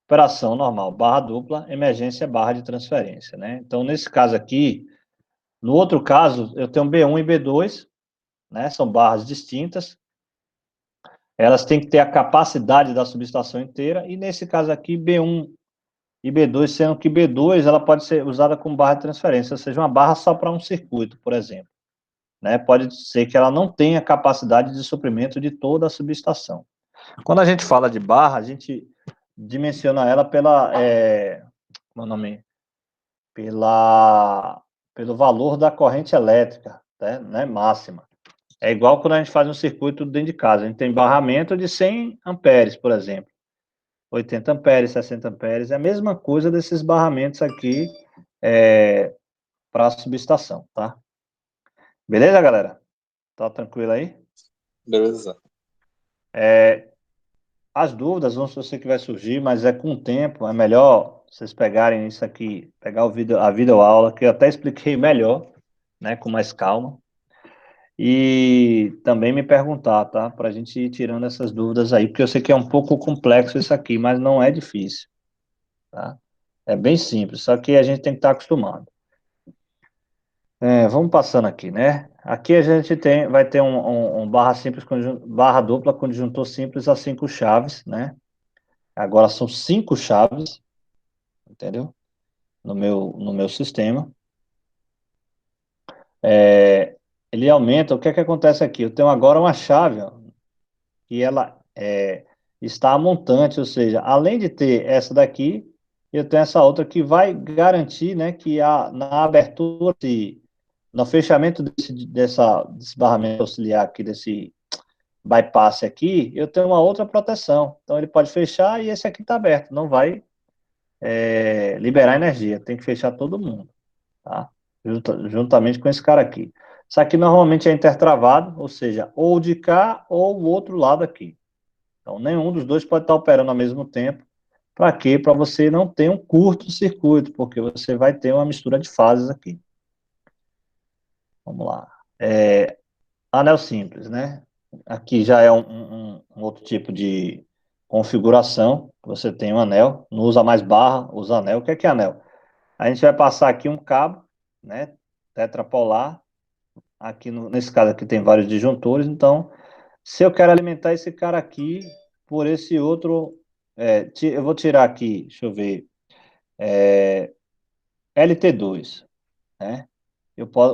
Operação normal, barra dupla, emergência, barra de transferência, né? Então, nesse caso aqui, no outro caso, eu tenho B1 e B2, né? São barras distintas. Elas têm que ter a capacidade da subestação inteira, e nesse caso aqui, B1 e B2, sendo que B2 ela pode ser usada como barra de transferência, ou seja, uma barra só para um circuito, por exemplo. Né? Pode ser que ela não tenha capacidade de suprimento de toda a subestação. Quando a gente fala de barra, a gente dimensiona ela como é o nome? Pelo valor da corrente elétrica, né, máxima. É igual quando a gente faz um circuito dentro de casa, a gente tem barramento de 100 amperes, por exemplo. 80 amperes, 60 amperes, é a mesma coisa desses barramentos aqui para a subestação, tá? Beleza, galera? Tá tranquilo aí? Beleza. As dúvidas vão ser que vai surgir, mas com o tempo, é melhor vocês pegarem isso aqui, pegar a videoaula, que eu até expliquei melhor, né, com mais calma. e também me perguntar, tá? Para a gente ir tirando essas dúvidas aí, porque eu sei que é um pouco complexo isso aqui, mas não é difícil, tá? É bem simples, só que a gente tem que estar acostumado. Vamos passando aqui, né? Aqui a gente vai ter um barra simples, barra dupla com disjuntor simples a 5 chaves, né? Agora são 5 chaves, entendeu? No meu sistema. Ele aumenta, o que é que acontece aqui? Eu tenho agora uma chave, ó, que ela está a montante, ou seja, além de ter essa daqui, eu tenho essa outra que vai garantir, né, que na abertura, no fechamento desse barramento auxiliar aqui, desse bypass aqui, eu tenho uma outra proteção. Então ele pode fechar e esse aqui está aberto, não vai liberar energia, tem que fechar todo mundo, tá? Juntamente com esse cara aqui. Isso aqui normalmente é intertravado, ou seja, ou de cá ou o outro lado aqui. Então, nenhum dos dois pode estar operando ao mesmo tempo. Para quê? Para você não ter um curto-circuito, porque você vai ter uma mistura de fases aqui. Vamos lá. Anel simples, né? Aqui já é um outro tipo de configuração. Você tem um anel, não usa mais barra, usa anel. O que é anel? A gente vai passar aqui um cabo, né? Tetrapolar. Aqui nesse caso aqui tem vários disjuntores, então se eu quero alimentar esse cara aqui por esse outro, eu vou tirar aqui, deixa eu ver, LT2, né?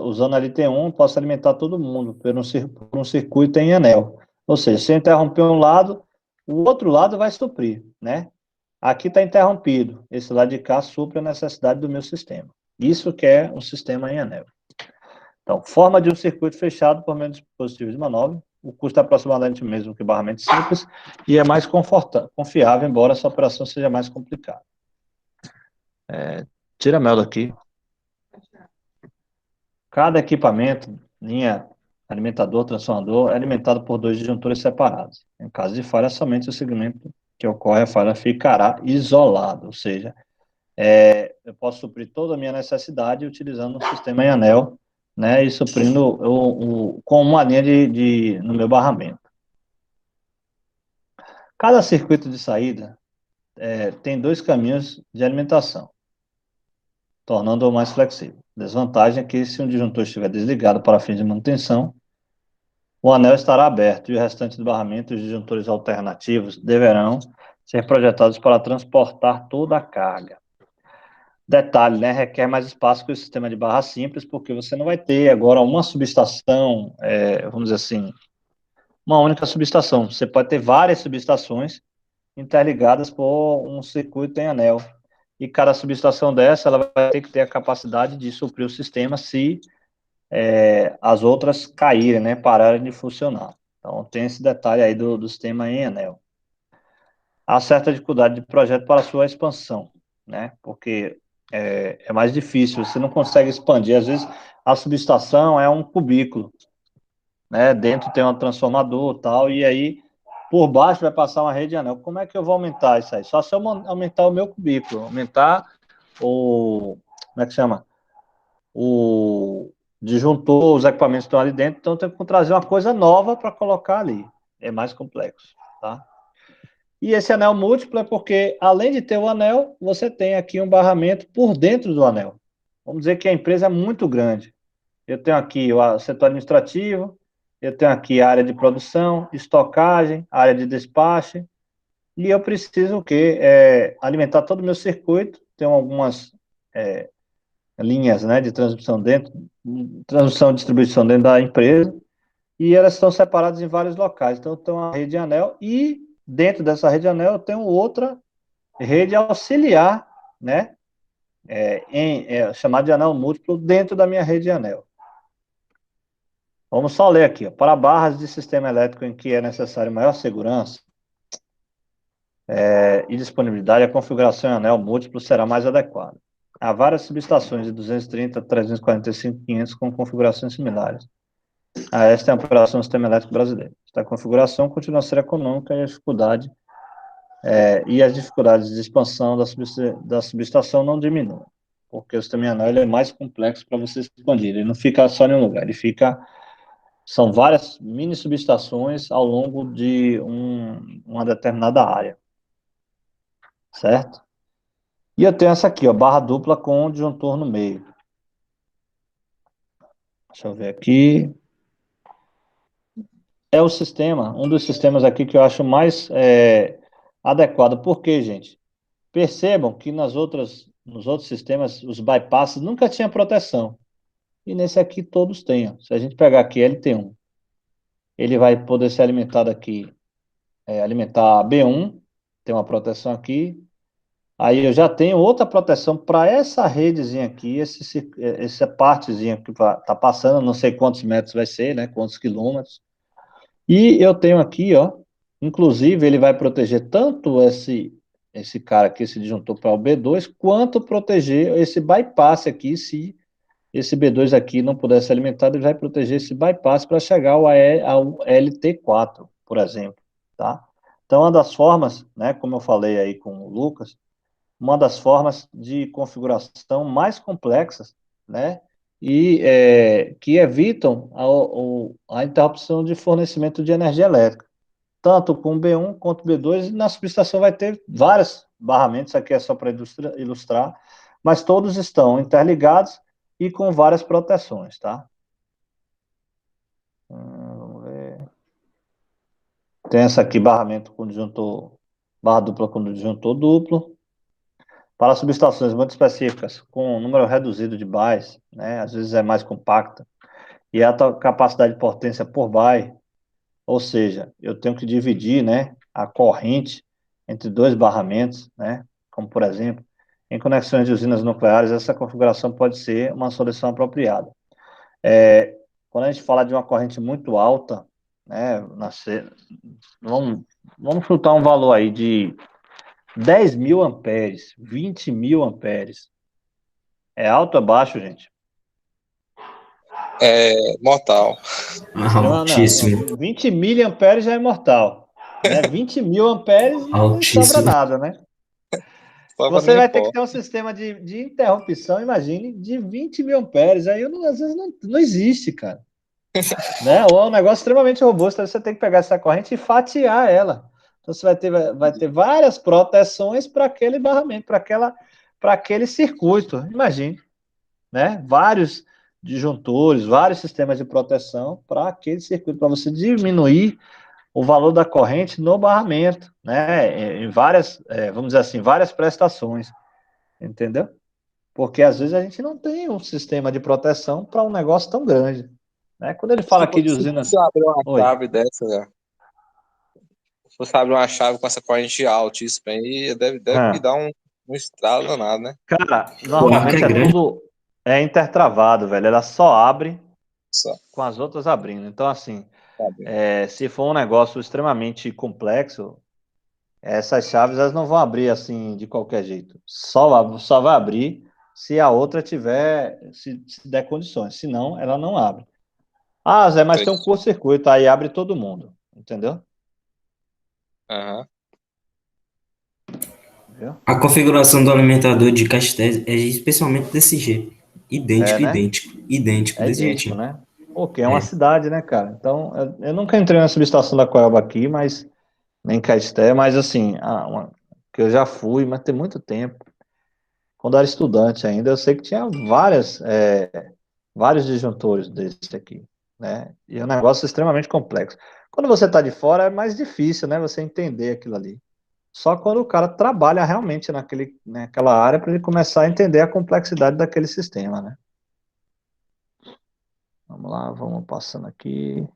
Usando LT1, posso alimentar todo mundo por um circuito em anel. Ou seja, se eu interromper um lado, o outro lado vai suprir, né? Aqui está interrompido, esse lado de cá supre a necessidade do meu sistema. Isso que é um sistema em anel. Então, forma de um circuito fechado por meio de dispositivos de manobra. O custo é aproximadamente o mesmo que o barramento simples e é mais confiável, embora essa operação seja mais complicada. Tira a mel daqui. Cada equipamento, linha alimentador, transformador, é alimentado por 2 disjuntores separados. Em caso de falha, somente o segmento que ocorre a falha ficará isolado, ou seja, eu posso suprir toda a minha necessidade utilizando um sistema em anel, né, e suprindo com uma linha no meu barramento. Cada circuito de saída tem 2 caminhos de alimentação, tornando-o mais flexível. Desvantagem é que se um disjuntor estiver desligado para fins de manutenção, o anel estará aberto e o restante do barramento e os disjuntores alternativos deverão ser projetados para transportar toda a carga. Detalhe, né, requer mais espaço que o sistema de barra simples, porque você não vai ter agora uma subestação, vamos dizer assim, uma única subestação. Você pode ter várias subestações interligadas por um circuito em anel. E cada subestação dessa, ela vai ter que ter a capacidade de suprir o sistema se as outras caírem, né, pararem de funcionar. Então, tem esse detalhe aí do sistema em anel. Há certa dificuldade de projeto para sua expansão, né, porque é mais difícil, você não consegue expandir. Às vezes, a subestação é um cubículo, né, dentro tem um transformador e tal, e aí, por baixo vai passar uma rede de anel. Como é que eu vou aumentar isso aí? Só se eu aumentar o meu cubículo, aumentar como é que chama? O disjuntor, os equipamentos estão ali dentro, então eu tenho que trazer uma coisa nova para colocar ali. É mais complexo, tá? E esse anel múltiplo é porque, além de ter o anel, você tem aqui um barramento por dentro do anel. Vamos dizer que a empresa é muito grande. Eu tenho aqui o setor administrativo, eu tenho aqui a área de produção, estocagem, área de despacho, e eu preciso o quê? Alimentar todo o meu circuito, tem algumas linhas, né, de transmissão transmissão e distribuição dentro da empresa, e elas estão separadas em vários locais. Então, eu tenho uma rede de anel, e dentro dessa rede de anel eu tenho outra rede auxiliar, né, chamada de anel múltiplo, dentro da minha rede de anel. Vamos só ler aqui, ó. Para barras de sistema elétrico em que é necessário maior segurança e disponibilidade, a configuração em anel múltiplo será mais adequada. Há várias subestações de 230, 345, 500 com configurações similares. Esta é a operação do sistema elétrico brasileiro. Esta configuração continua a ser econômica e as dificuldades de expansão da subestação não diminuem, porque o sistema em anel é mais complexo para você expandir. Ele não fica só em um lugar, ele fica São várias mini subestações ao longo de uma determinada área. Certo? E eu tenho essa aqui, ó, barra dupla com disjuntor no meio. Deixa eu ver aqui. É o sistema, um dos sistemas aqui que eu acho mais adequado. Por quê, gente? Percebam que nos outros sistemas, os bypasses nunca tinha proteção. E nesse aqui todos têm. Ó. Se a gente pegar aqui LT1, ele vai poder ser alimentado aqui, alimentar B1, tem uma proteção aqui. Aí eu já tenho outra proteção para essa redezinha aqui, essa partezinha que está passando, não sei quantos metros vai ser, né? Quantos quilômetros. E eu tenho aqui, ó, inclusive ele vai proteger tanto esse cara aqui, esse disjuntor para o B2, quanto proteger esse bypass aqui, se esse B2 aqui não puder ser alimentado, ele vai proteger esse bypass para chegar ao LT4, por exemplo, tá? Então, uma das formas, né, como eu falei aí com o Lucas, uma das formas de configuração mais complexas, né, e que evitam a interrupção de fornecimento de energia elétrica, tanto com B1 quanto B2, e na subestação vai ter vários barramentos, aqui é só para ilustrar, mas todos estão interligados e com várias proteções, tá? Vamos ver. Tem essa aqui, barramento com disjuntor, barra dupla com disjuntor duplo. Para subestações muito específicas, com um número reduzido de bys, né, às vezes é mais compacta, e alta capacidade de potência por by, ou seja, eu tenho que dividir, né, a corrente entre dois barramentos, né, como por exemplo, em conexões de usinas nucleares, essa configuração pode ser uma solução apropriada. Quando a gente fala de uma corrente muito alta, né, vamos chutar um valor aí de 10.000 amperes, 20.000 amperes. É alto ou baixo, gente? É mortal. Altíssimo. 20 miliamperes já é mortal. Né? 20.000 amperes não sobra nada, né? Você vai ter que ter um sistema de interrupção, imagine, de 20.000 amperes. Aí às vezes não existe, cara. Né? Ou é um negócio extremamente robusto, aí você tem que pegar essa corrente e fatiar ela. Então você vai ter várias proteções para aquele barramento, para aquele circuito. Imagine, né? Vários disjuntores, vários sistemas de proteção para aquele circuito, para você diminuir o valor da corrente no barramento, né? Em várias, vamos dizer assim, várias prestações, entendeu? Porque às vezes a gente não tem um sistema de proteção para um negócio tão grande. Né? Quando ele fala aqui de usina... Se abrir uma chave dessa, né? Se você abrir uma chave com essa corrente altíssima aí, deve que dar um estralo danado, né? Cara, normalmente tudo intertravado, velho. Ela só abre com as outras abrindo. Então, assim, se for um negócio extremamente complexo, essas chaves elas não vão abrir assim de qualquer jeito. Só vai abrir se a outra tiver, se der condições. Senão, ela não abre. Ah, Zé, mas tem um curto-circuito, aí abre todo mundo. Entendeu? A configuração do alimentador de Caetés é especialmente desse jeito. Idêntico, né? idêntico, desse disso, né? Porque é uma cidade, né, cara? Então, eu nunca entrei na subestação da Coelba aqui, mas nem Caeté, mas assim, que eu já fui, mas tem muito tempo. Quando eu era estudante ainda, eu sei que tinha vários disjuntores desse aqui, né? E é um negócio extremamente complexo. Quando você está de fora, é mais difícil, né? Você entender aquilo ali. Só quando o cara trabalha realmente naquela área para ele começar a entender a complexidade daquele sistema, né? Vamos lá, vamos passando aqui.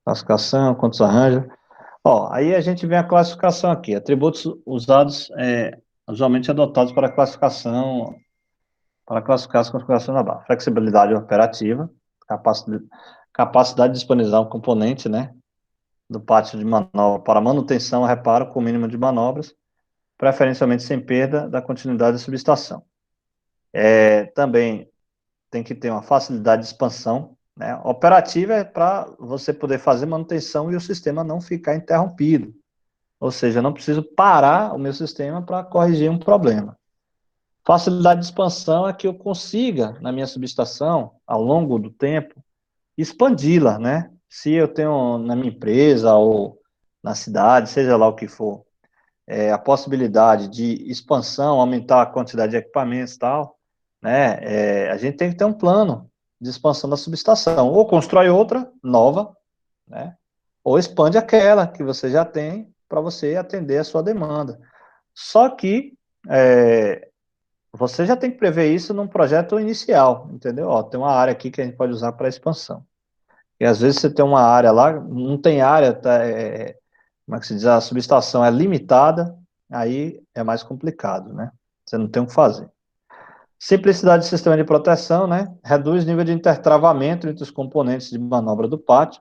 Classificação, quantos arranjos. Ó, aí a gente vê a classificação aqui. Atributos usados, usualmente adotados para classificar as configurações da barra. Flexibilidade operativa, capacidade de disponibilizar um componente, né? Do pátio de manobra para manutenção, reparo com o mínimo de manobras, preferencialmente sem perda da continuidade da subestação. Também tem que ter uma facilidade de expansão, né? Operativa é para você poder fazer manutenção e o sistema não ficar interrompido. Ou seja, eu não preciso parar o meu sistema para corrigir um problema. Facilidade de expansão é que eu consiga, na minha subestação, ao longo do tempo, expandi-la, né? Se eu tenho na minha empresa ou na cidade, seja lá o que for, a possibilidade de expansão, aumentar a quantidade de equipamentos e tal, né? A gente tem que ter um plano de expansão da subestação, ou constrói outra nova, né? Ou expande aquela que você já tem para você atender a sua demanda. Só que você já tem que prever isso num projeto inicial, entendeu? Ó, tem uma área aqui que a gente pode usar para expansão. E às vezes você tem uma área lá, não tem área, como é que se diz? A subestação é limitada, aí é mais complicado, né? Você não tem o que fazer. Simplicidade do sistema de proteção, né? Reduz o nível de intertravamento entre os componentes de manobra do pátio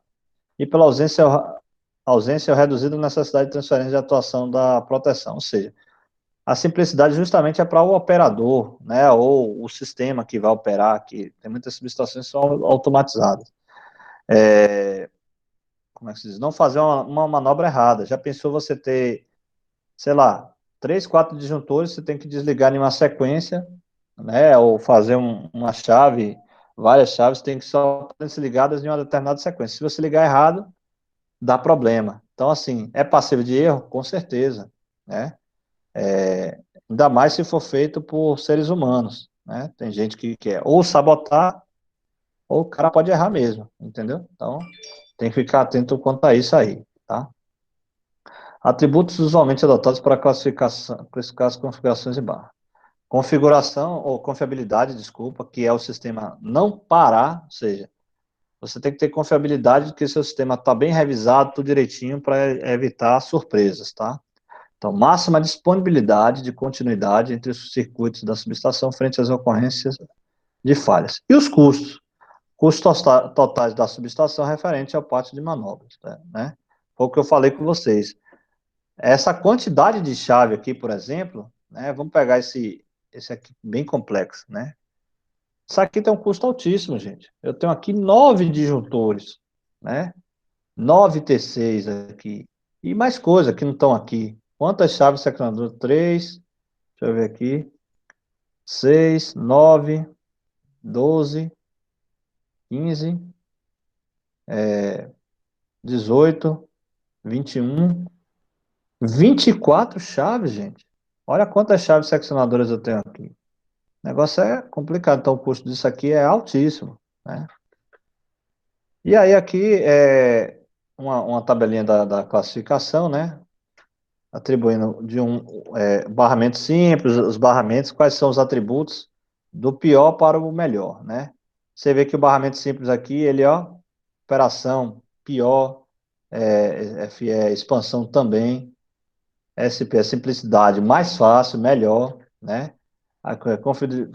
e pela ausência ou reduzida necessidade de transferência de atuação da proteção. Ou seja, a simplicidade justamente é para o operador, né? Ou o sistema que vai operar, que tem muitas subestações que são automatizadas. Como é que se diz? Não fazer uma manobra errada. Já pensou você ter, sei lá, 3, 4 disjuntores, você tem que desligar em uma sequência, né? Ou fazer uma chave, várias chaves, tem que só ser ligadas em uma determinada sequência. Se você ligar errado, dá problema. Então, assim, é passível de erro? Com certeza, né? Ainda mais se for feito por seres humanos, né? Tem gente que quer ou sabotar, ou o cara pode errar mesmo, entendeu? Então, tem que ficar atento quanto a isso aí, tá? Atributos usualmente adotados para classificar as configurações de barra. Configuração, ou confiabilidade, desculpa, que é o sistema não parar, ou seja, você tem que ter confiabilidade de que seu sistema está bem revisado, tudo direitinho, para evitar surpresas, tá? Então, máxima disponibilidade de continuidade entre os circuitos da subestação frente às ocorrências de falhas. E os custos? Custos totais da subestação referente ao pátio de manobras, né? Foi o que eu falei com vocês. Essa quantidade de chave aqui, por exemplo, né? Vamos pegar esse aqui bem complexo, né? Isso aqui tem um custo altíssimo, gente. Eu tenho aqui 9 disjuntores, né? 9 T6 aqui. E mais coisa que não estão aqui. Quantas chaves seccionadoras? 3, deixa eu ver aqui. 6, 9, 12, 15, 18, 21, 24 chaves, gente. Olha quantas chaves seccionadoras eu tenho aqui. O negócio é complicado, então o custo disso aqui é altíssimo, né? E aí aqui é uma tabelinha da classificação, né? Atribuindo de barramento simples, os barramentos, quais são os atributos do pior para o melhor, né? Você vê que o barramento simples aqui, ele, ó, operação, pior, FE, expansão também, SP, simplicidade, mais fácil, melhor, né? A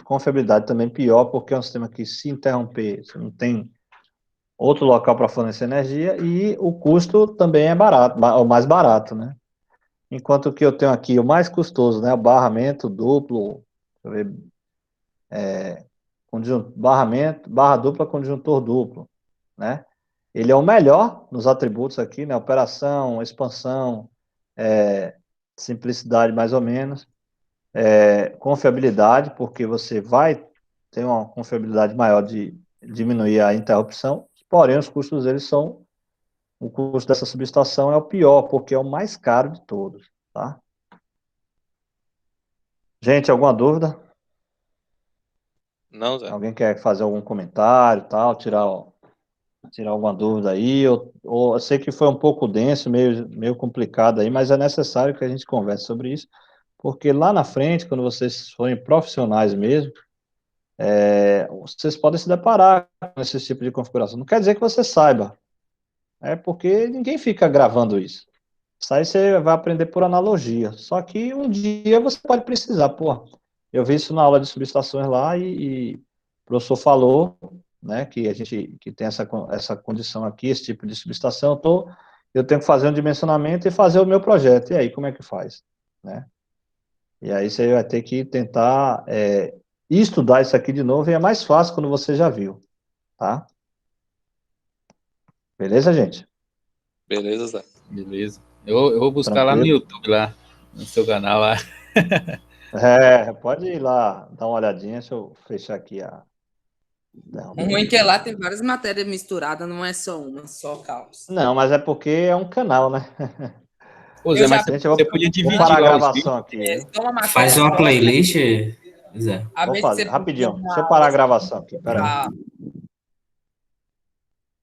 confiabilidade também pior, porque é um sistema que, se interromper, você não tem outro local para fornecer energia, e o custo também é barato, o mais barato, né? Enquanto que eu tenho aqui o mais custoso, né? O barramento duplo, deixa eu ver, barramento, barra dupla, conjuntor duplo, né? Ele é o melhor nos atributos aqui, né? Operação, expansão, simplicidade mais ou menos, confiabilidade, porque você vai ter uma confiabilidade maior de diminuir a interrupção, porém os custos deles são, o custo dessa subestação é o pior, porque é o mais caro de todos, tá? Gente, alguma dúvida? Não, Zé. Alguém quer fazer algum comentário, tal, tirar alguma dúvida aí? Eu sei que foi um pouco denso, meio complicado aí, mas é necessário que a gente converse sobre isso, porque lá na frente, quando vocês forem profissionais mesmo, vocês podem se deparar com esse tipo de configuração. Não quer dizer que você saiba, é porque ninguém fica gravando isso. Isso aí você vai aprender por analogia. Só que um dia você pode precisar, pô. Eu vi isso na aula de subestações lá e o professor falou, né, que a gente que tem essa condição aqui, esse tipo de subestação, eu tenho que fazer um dimensionamento e fazer o meu projeto. E aí, como é que faz? Né? E aí você vai ter que tentar estudar isso aqui de novo, e é mais fácil quando você já viu, tá? Beleza, gente? Beleza, Zé. Beleza. Eu vou buscar lá no Tranquilo. YouTube, lá, no seu canal lá. Pode ir lá, dar uma olhadinha, deixa eu fechar aqui Não, O ruim é que lá tem várias matérias misturadas, não é só uma, só caos. não, mas é porque é um canal, né? Ô, Zé, mas Gente, você podia dividir vou parar a lá os gravação aqui. Faz uma playlist, Zé. Vou fazer, rapidinho. Deixa eu parar a gravação aqui. Peraí.